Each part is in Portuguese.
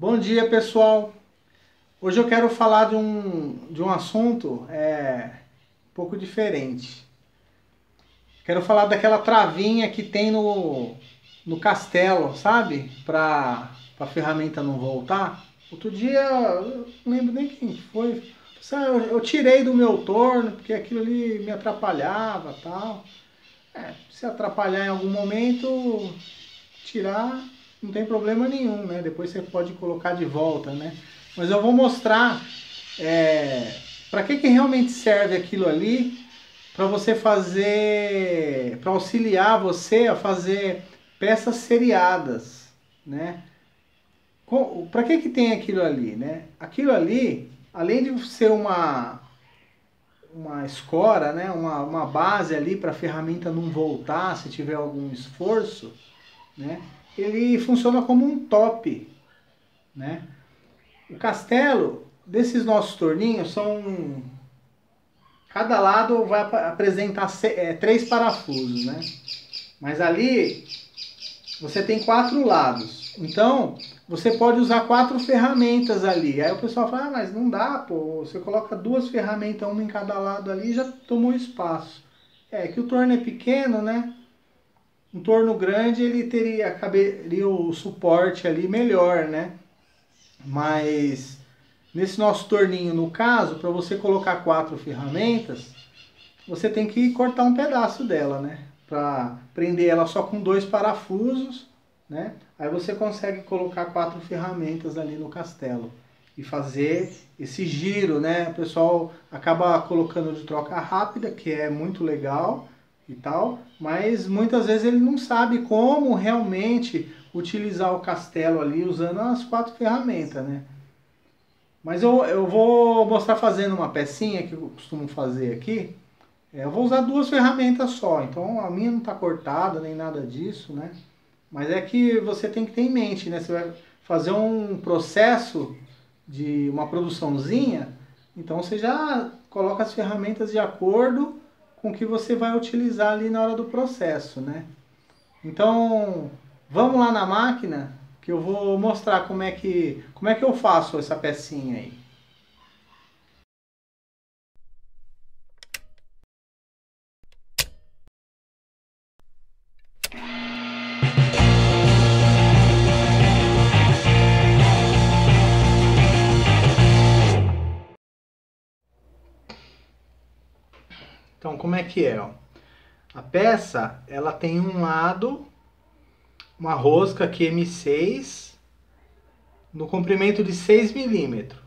Bom dia, pessoal. Hoje eu quero falar de um assunto um pouco diferente. Quero falar daquela travinha que tem no castelo, sabe? Para a ferramenta não voltar. Outro dia, eu não lembro nem quem foi. Eu tirei do meu torno porque aquilo ali me atrapalhava, tal. Se atrapalhar em algum momento, tirar não tem problema nenhum, né? Depois você pode colocar de volta, né? Mas eu vou mostrar para que realmente serve aquilo ali, para você fazer, para auxiliar você a fazer peças seriadas, né? Para que tem aquilo ali, né? Aquilo ali, além de ser uma escora, né? Uma base ali para a ferramenta não voltar se tiver algum esforço, né? Ele funciona como um top, né? O castelo desses nossos torninhos são... Cada lado vai apresentar 3 parafusos, né? Mas ali você tem 4 lados. Então, você pode usar 4 ferramentas ali. Aí o pessoal fala, ah, mas não dá, pô. Você coloca 2 ferramentas, uma em cada lado ali e já tomou espaço. É que o torno é pequeno, né? Um torno grande, ele caberia o suporte ali melhor, né? Mas nesse nosso torninho, no caso, para você colocar 4 ferramentas, você tem que cortar um pedaço dela, né? Para prender ela só com 2 parafusos, né? Aí você consegue colocar 4 ferramentas ali no castelo e fazer esse giro, né? O pessoal acaba colocando de troca rápida, que é muito legal e tal, mas muitas vezes ele não sabe como realmente utilizar o castelo ali usando as 4 ferramentas, né? Mas eu vou mostrar fazendo uma pecinha que eu costumo fazer aqui. Eu vou usar 2 ferramentas só, então a minha não está cortada nem nada disso, né? Mas é que você tem que ter em mente, né? Você vai fazer um processo de uma produçãozinha, então você já coloca as ferramentas de acordo com o que você vai utilizar ali na hora do processo, né? Então, vamos lá na máquina que eu vou mostrar como é que eu faço essa pecinha aí. Então, como é que é, ó? A peça, ela tem um lado, uma rosca aqui M6, no comprimento de 6 milímetros.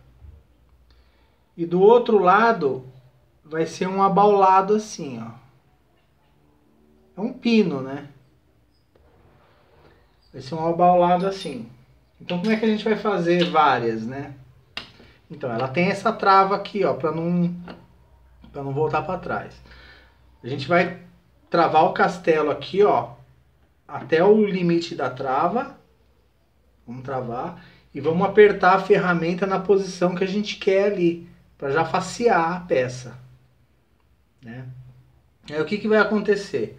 E do outro lado, vai ser um abaulado assim, ó. É um pino, né? Vai ser um abaulado assim. Então, como é que a gente vai fazer várias, né? Então, ela tem essa trava aqui, ó, para não voltar para trás. A gente vai travar o castelo aqui, ó, até o limite da trava. Vamos travar e vamos apertar a ferramenta na posição que a gente quer ali, para já facear a peça, né? Aí o que vai acontecer?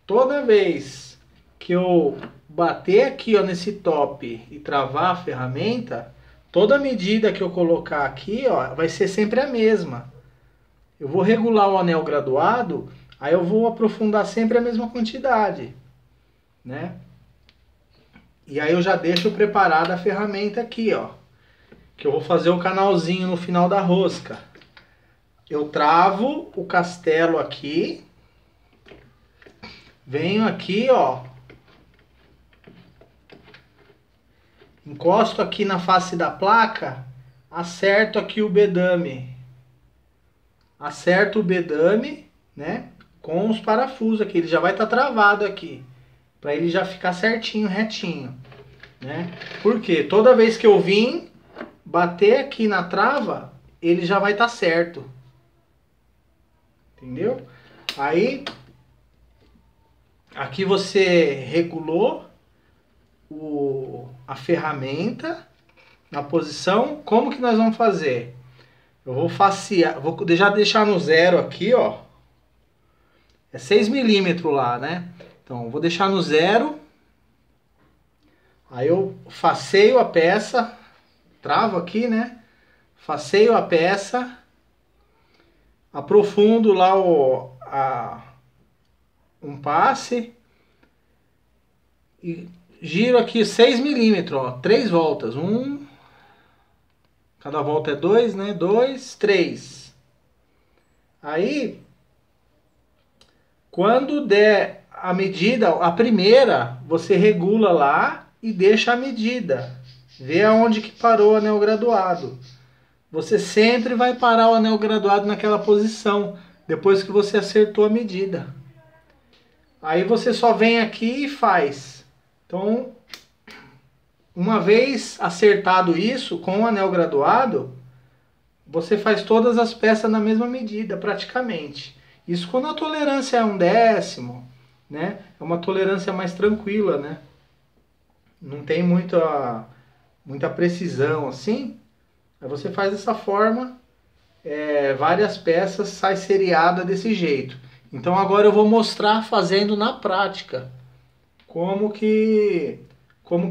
Toda vez que eu bater aqui, ó, nesse top e travar a ferramenta, toda medida que eu colocar aqui, ó, vai ser sempre a mesma. Eu vou regular o anel graduado, aí eu vou aprofundar sempre a mesma quantidade, né? E aí eu já deixo preparada a ferramenta aqui, ó, que eu vou fazer o canalzinho no final da rosca. Eu travo o castelo aqui, venho aqui, ó, encosto aqui na face da placa, acerto aqui o bedame. Acerto o bedame, né, com os parafusos aqui, ele já vai estar travado aqui, para ele já ficar certinho, retinho, né? Porque toda vez que eu vim bater aqui na trava, ele já vai estar certo. Entendeu? Aí, aqui você regulou a ferramenta na posição. Como que nós vamos fazer? Eu vou facear, vou já deixar no zero aqui, ó. É 6 milímetros lá, né? Então, vou deixar no zero. Aí eu faceio a peça, travo aqui, né? Faceio a peça, aprofundo lá um passe e giro aqui 6 milímetros, ó, 3 voltas, cada volta é 2, né? 2, 3. Aí, quando der a medida, a primeira, você regula lá e deixa a medida. Vê aonde que parou o anel graduado. Você sempre vai parar o anel graduado naquela posição, depois que você acertou a medida. Aí você só vem aqui e faz. Então, uma vez acertado isso com o anel graduado, você faz todas as peças na mesma medida, praticamente. Isso quando a tolerância é 1/10, né? É uma tolerância mais tranquila, né? Não tem muita precisão assim. Aí você faz dessa forma, várias peças sai seriada desse jeito. Então agora eu vou mostrar fazendo na prática como que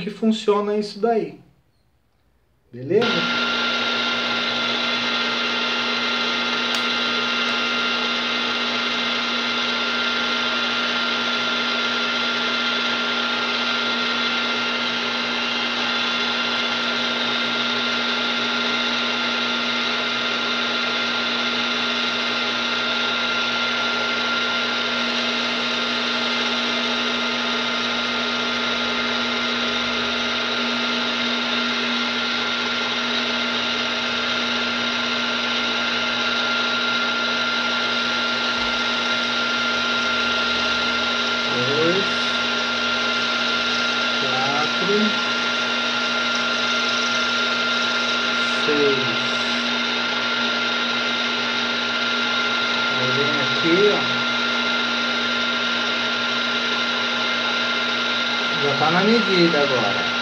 funciona isso daí. Beleza? Aí vem aqui, ó. Já tá na medida agora.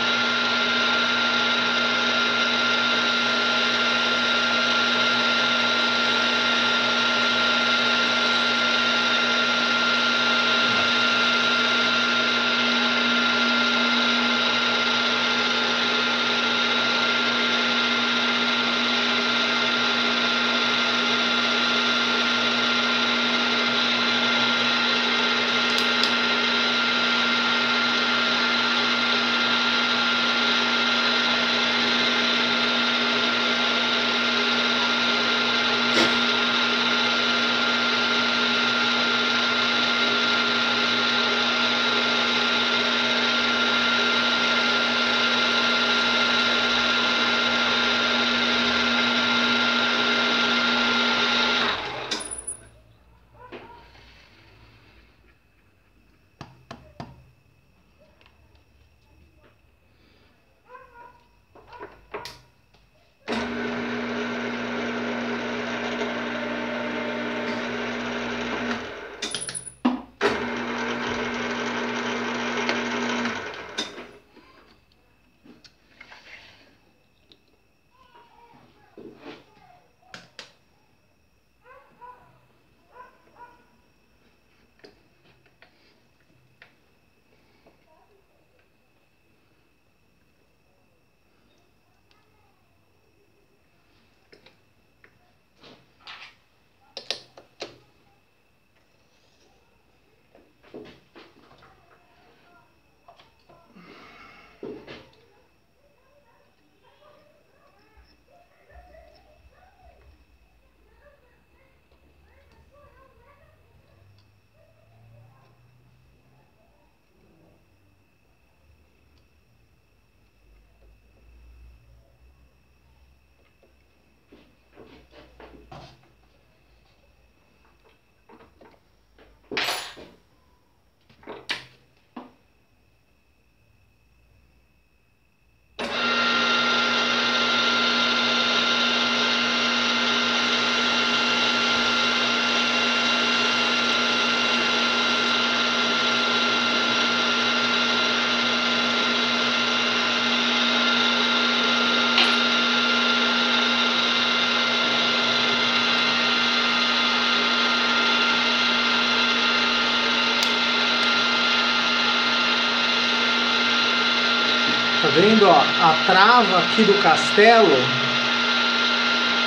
vendo, ó, a trava aqui do castelo,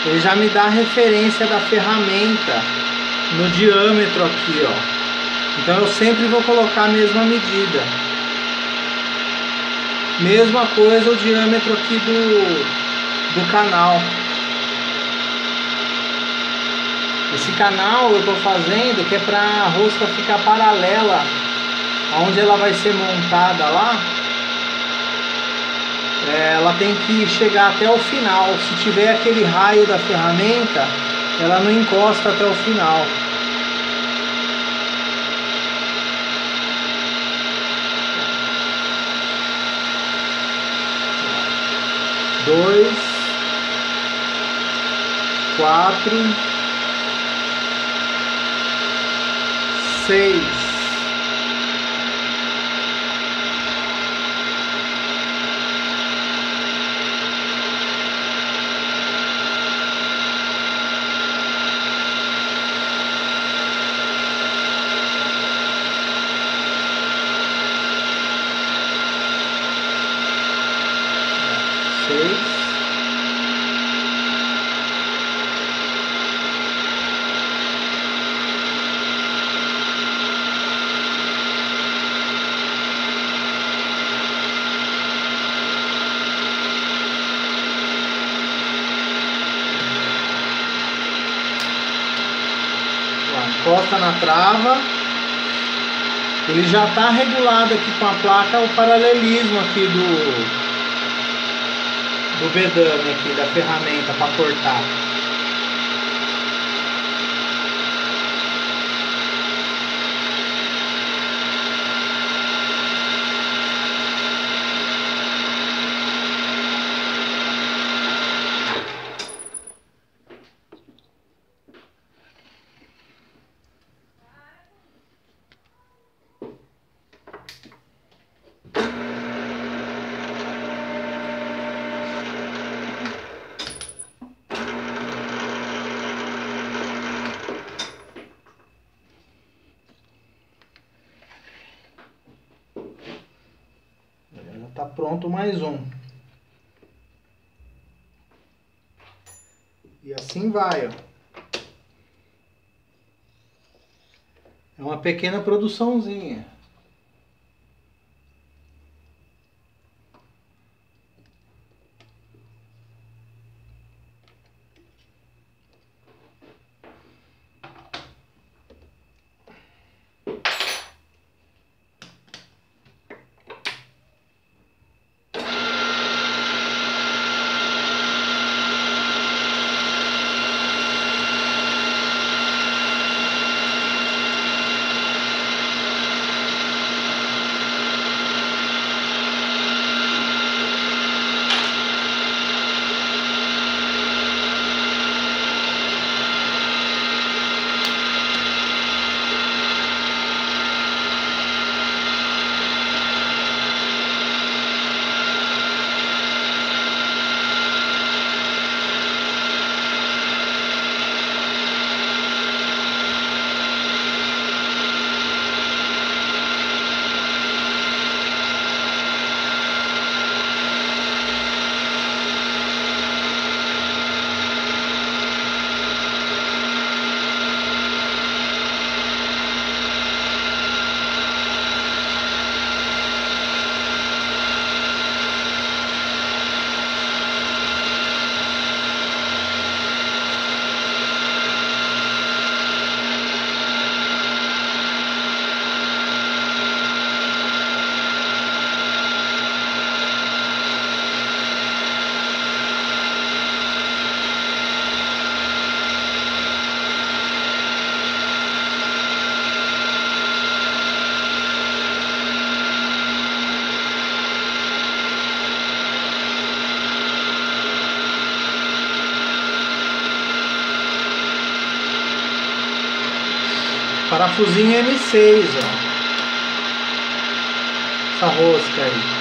ele já me dá a referência da ferramenta no diâmetro aqui, ó. Então eu sempre vou colocar a mesma medida. Mesma coisa o diâmetro aqui do canal. Esse canal eu tô fazendo que é para a rosca ficar paralela aonde ela vai ser montada lá. Ela tem que chegar até o final. Se tiver aquele raio da ferramenta, ela não encosta até o final. Dois, 4, 6. Encosta na trava. Ele já está regulado aqui com a placa o paralelismo aqui do bedame aqui, da ferramenta para cortar. Tá pronto mais um. E assim vai, ó. É uma pequena produçãozinha. Parafusinho M6, ó. Essa rosca aí.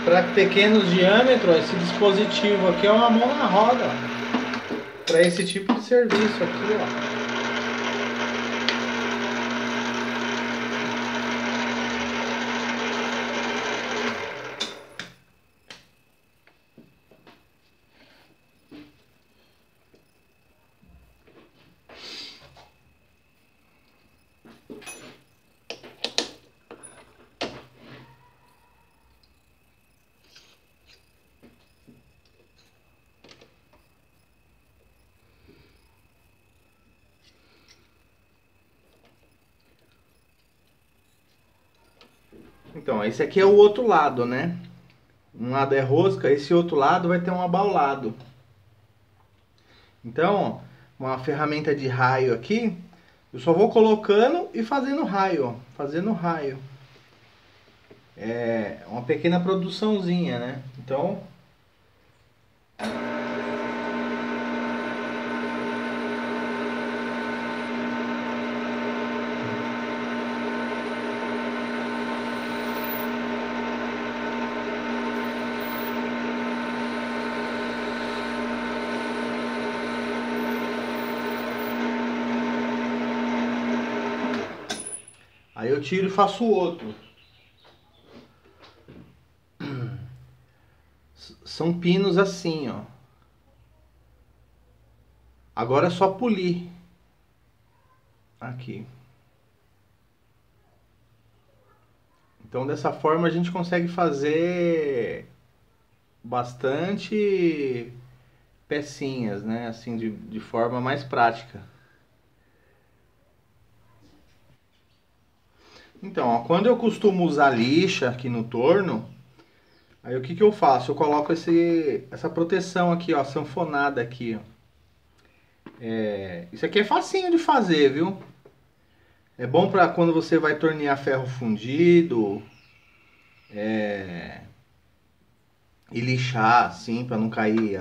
para pequenos diâmetros, esse dispositivo aqui é uma mão na roda para esse tipo de serviço aqui, ó. Então, esse aqui é o outro lado, né? Um lado é rosca, esse outro lado vai ter um abaulado. Então, ó, uma ferramenta de raio aqui, eu só vou colocando e fazendo raio, ó, fazendo raio. É uma pequena produçãozinha, né? Então, aí eu tiro e faço o outro. São pinos assim, ó. Agora é só polir. Aqui. Então dessa forma a gente consegue fazer bastante pecinhas, né? Assim, de forma mais prática. Então, ó, quando eu costumo usar lixa aqui no torno, aí o que que eu faço? Eu coloco essa proteção aqui, ó, sanfonada aqui, ó. Isso aqui é facinho de fazer, viu? É bom para quando você vai tornear ferro fundido, e lixar assim, para não cair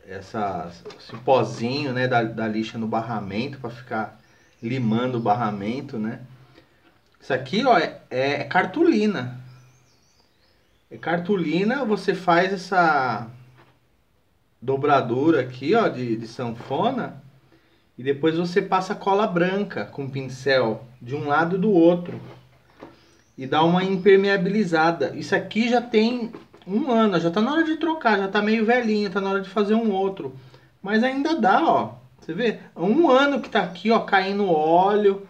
esse pozinho, né, da lixa no barramento, para ficar limando o barramento, né? Isso aqui, ó, é cartolina. É cartolina, você faz essa dobradura aqui, ó, de sanfona, e depois você passa cola branca com pincel de um lado e do outro e dá uma impermeabilizada. Isso aqui já tem um ano, já tá na hora de trocar, já tá meio velhinho, tá na hora de fazer um outro. Mas ainda dá, ó. Você vê? Um ano que tá aqui, ó, caindo óleo.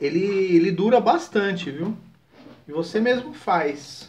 Ele dura bastante, viu? E você mesmo faz.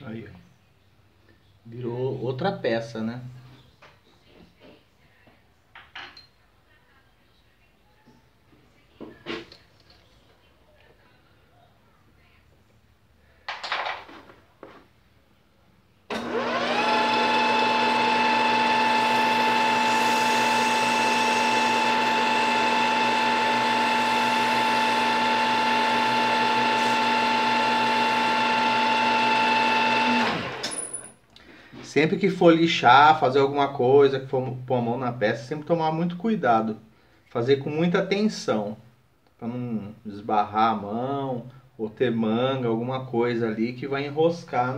Aí, ó. Virou outra peça, né? sempre que for lixar, fazer alguma coisa, que for pôr a mão na peça, sempre tomar muito cuidado. Fazer com muita atenção, para não esbarrar a mão ou ter manga, alguma coisa ali que vai enroscar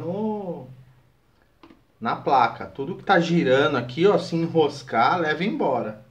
na placa. Tudo que tá girando aqui, ó, se enroscar, leva embora.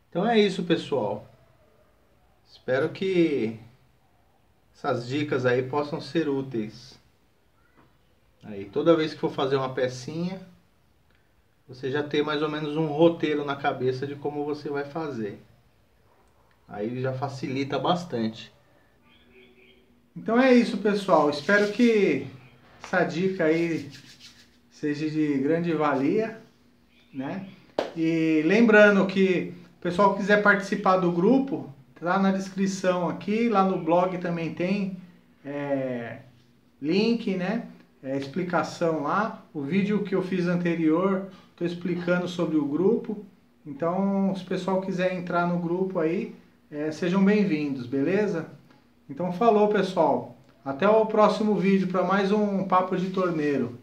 Então é isso, pessoal. Espero que essas dicas aí possam ser úteis. Aí, toda vez que for fazer uma pecinha, você já ter mais ou menos um roteiro na cabeça de como você vai fazer. Aí já facilita bastante. Então é isso, pessoal. Espero que essa dica aí seja de grande valia, né? E lembrando que o pessoal que quiser participar do grupo, tá na descrição aqui, lá no blog também tem link, né? Explicação lá. O vídeo que eu fiz anterior, estou explicando sobre o grupo. Então, se o pessoal quiser entrar no grupo aí, sejam bem-vindos, beleza? Então falou, pessoal. Até o próximo vídeo para mais um Papo de Torneiro.